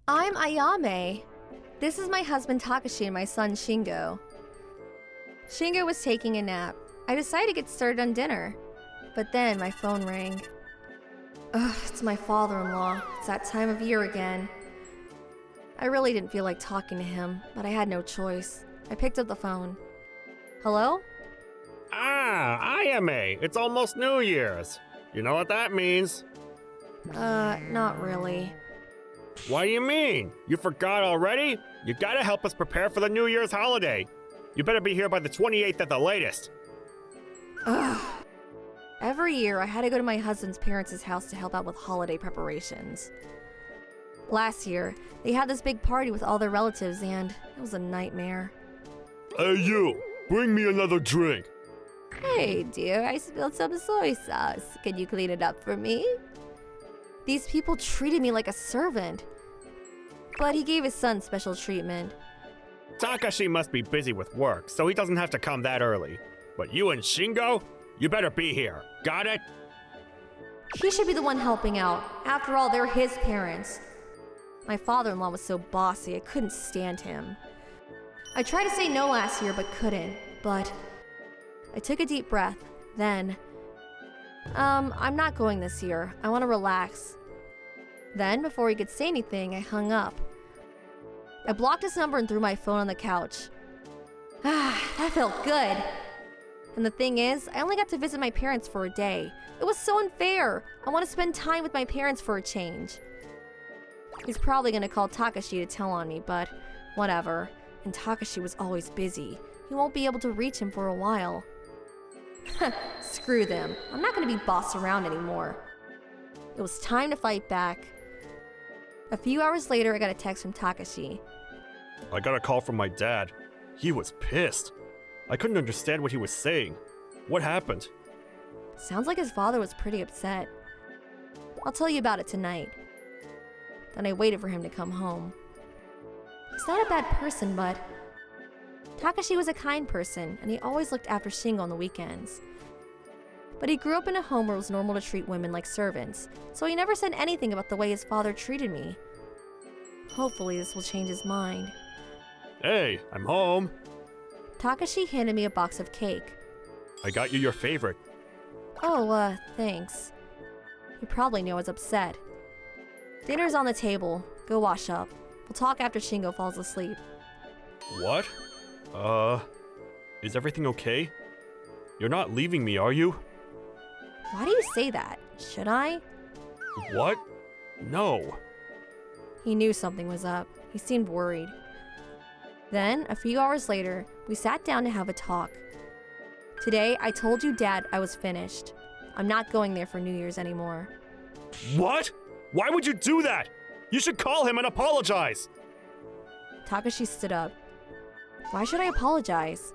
I'm Ayame. This is my husband Takashi and my son Shingo. Shingo was taking a nap. I decided to get started on dinner. But then my phone rang. Ugh, it's my father-in-law. It's that time of year again. I really didn't feel like talking to him, but I had no choice. I picked up the phone. Hello? Ah, Ayame, it's almost New Year's. You know what that means? Not really. What do you mean? You forgot already? You gotta help us prepare for the New Year's holiday. You better be here by the 28th at the latest. Ugh. Every year, I had to go to my husband's parents' house to help out with holiday preparations. Last year, they had this big party with all their relatives and it was a nightmare. Hey you, bring me another drink. Hey dear, I spilled some soy sauce. Can you clean it up for me? These people treated me like a servant. But he gave his son special treatment. Takashi must be busy with work, so he doesn't have to come that early. But you and Shingo, you better be here. Got it? He should be the one helping out. After all, they're his parents. My father-in-law was so bossy, I couldn't stand him. I tried to say no last year, but couldn't. But I took a deep breath. Then, I'm not going this year. I want to relax. Then, before he could say anything, I hung up. I blocked his number and threw my phone on the couch. That felt good. And the thing is, I only got to visit my parents for a day. It was so unfair. I want to spend time with my parents for a change. He's probably going to call Takashi to tell on me, but whatever. And Takashi was always busy. He won't be able to reach him for a while. Screw them. I'm not going to be bossed around anymore. It was time to fight back. A few hours later, I got a text from Takashi. I got a call from my dad. He was pissed. I couldn't understand what he was saying. What happened? Sounds like his father was pretty upset. I'll tell you about it tonight. Then I waited for him to come home. He's not a bad person, but Takashi was a kind person, and he always looked after Shingo on the weekends. But he grew up in a home where it was normal to treat women like servants, so he never said anything about the way his father treated me. Hopefully this will change his mind. Hey, I'm home. Takashi handed me a box of cake. I got you your favorite. Oh, thanks. He probably knew I was upset. Dinner's on the table. Go wash up. We'll talk after Shingo falls asleep. What? Is everything okay? You're not leaving me, are you? Why do you say that? Should I? What? No. He knew something was up. He seemed worried. Then, a few hours later, we sat down to have a talk. Today, I told you, Dad, I was finished. I'm not going there for New Year's anymore. What? Why would you do that? You should call him and apologize. Takashi stood up. Why should I apologize?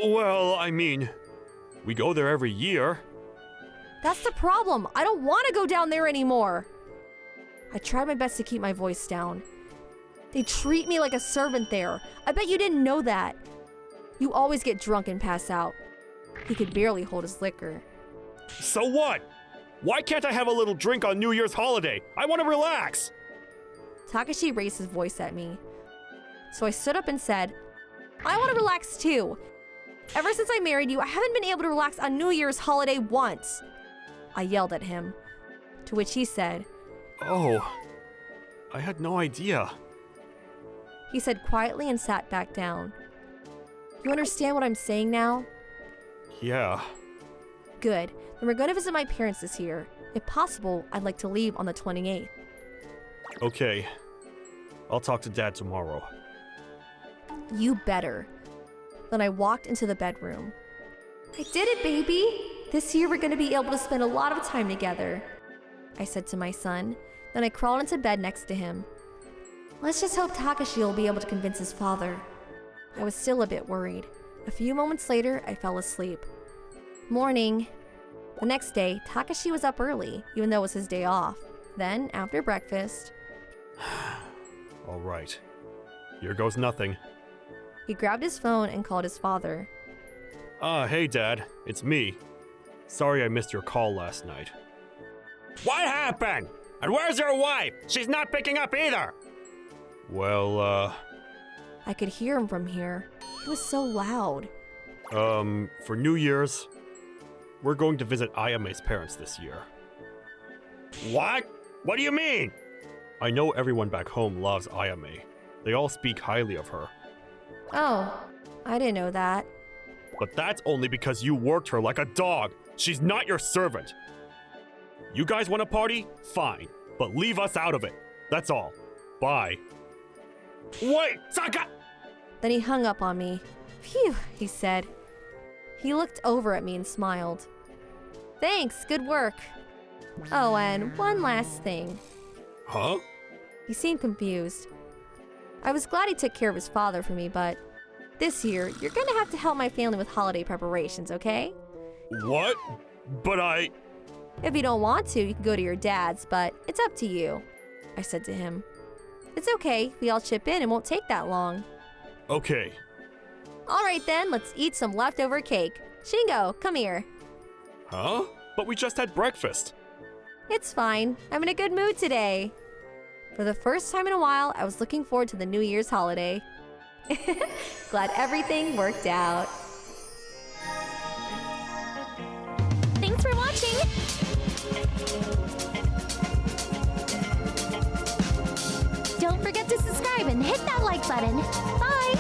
Well, I mean, we go there every year. That's the problem. I don't want to go down there anymore. I tried my best to keep my voice down. They treat me like a servant there. I bet you didn't know that. You always get drunk and pass out. He could barely hold his liquor. So what? Why can't I have a little drink on New Year's holiday? I want to relax. Takashi raised his voice at me. So I stood up and said, I want to relax too. Ever since I married you, I haven't been able to relax on New Year's holiday once. I yelled at him, to which he said, Oh, I had no idea. He said quietly and sat back down. You understand what I'm saying now? Yeah. Good. Then we're going to visit my parents this year. If possible, I'd like to leave on the 28th. Okay. I'll talk to Dad tomorrow. You better. Then I walked into the bedroom. I did it, baby! This year we're going to be able to spend a lot of time together, I said to my son. Then I crawled into bed next to him. Let's just hope Takashi will be able to convince his father. I was still a bit worried. A few moments later, I fell asleep. Morning. The next day, Takashi was up early, even though it was his day off. Then, after breakfast... All right. Here goes nothing. He grabbed his phone and called his father. Hey Dad, it's me. Sorry I missed your call last night. What happened? And where's your wife? She's not picking up either. Well, I could hear him from here. He was so loud. For New Year's, we're going to visit Ayame's parents this year. What? What do you mean? I know everyone back home loves Ayame. They all speak highly of her. Oh, I didn't know that. But that's only because you worked her like a dog. She's not your servant. You guys want a party? Fine. But leave us out of it. That's all. Bye. Wait, Saka! Then he hung up on me. Phew, he said. He looked over at me and smiled. Thanks, good work. Oh, and one last thing. Huh? He seemed confused. I was glad he took care of his father for me, but this year, you're gonna have to help my family with holiday preparations, okay? What? But I... If you don't want to, you can go to your dad's, but it's up to you, I said to him. It's okay, we all chip in, it won't take that long. Okay. Alright then, let's eat some leftover cake. Shingo, come here. Huh? But we just had breakfast. It's fine, I'm in a good mood today. For the first time in a while, I was looking forward to the New Year's holiday. Glad everything worked out. Thanks for watching! Don't forget to subscribe and hit that like button. Bye!